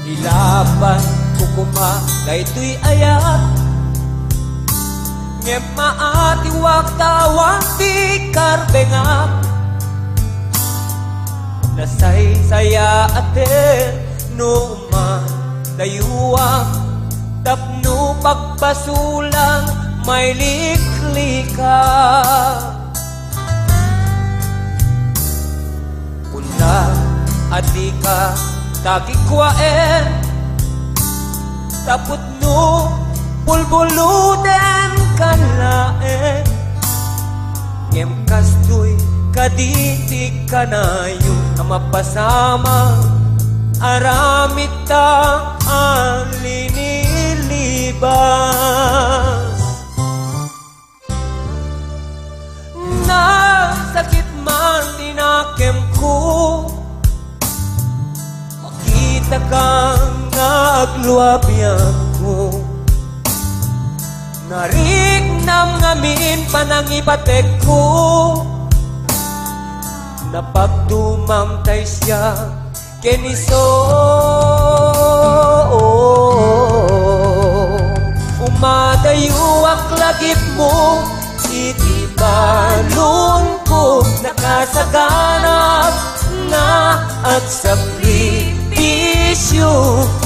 Ilaban ko kuma kay tuy ayat ngem maati waktawan ti karbengak nasay saya aten numa dayuang tapno pagbasulang may liklika una adi ka tagikwaen taput no bulbuluden kanlaen ngem kastoy kaditik kanayo na mapasama aramit ta alinilibas na sakit man tinakem ko makita kang nagluabian ko nariknam ngamin panangibatek ko napagdumam tay siya keniso umadayo ang lagip mo iti balon ko nakasaganap na at sakripisyo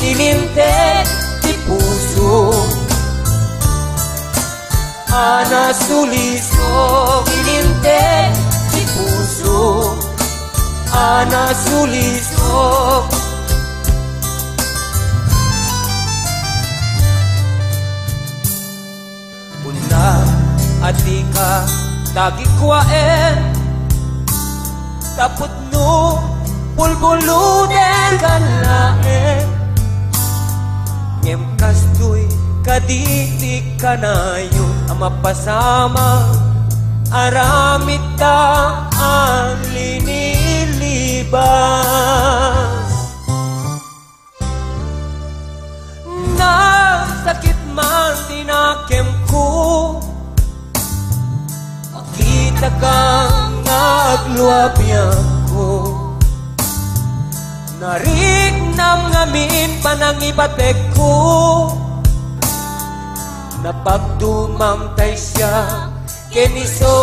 ilinte ti puso ana suliso ilinte ti puso ana suliso una ati ka tagikwaen taput no bulbuluden kanlaen ngem kastoy kaditik kanayo ang mapasama aramit ta ang linilibas na sakit man tinakem ko makita kang nagluabian ko nariknam ngamin panangibatek ko napagdumam tay siya keniso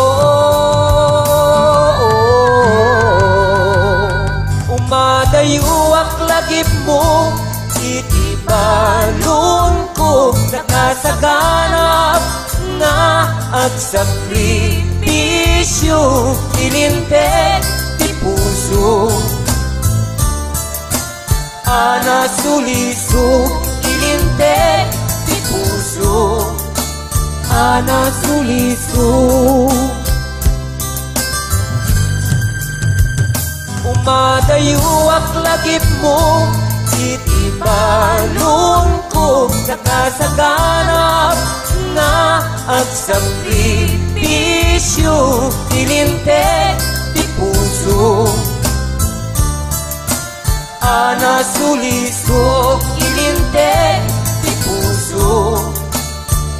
umadayo ak lagip mo iti balon ko nakasaganap na at sakripisyo ilinte ti puso ana suliso ilinte ti puso ana suliso umadayo ak lagip mo iti balon ko nakasaganap na at sakripisyo ilinte ti puso ana suliso ilinte ti puso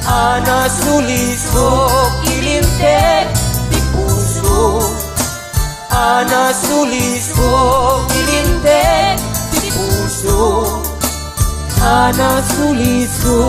ana suliso ilinte ti puso ana suliso ilinte ti puso ana suliso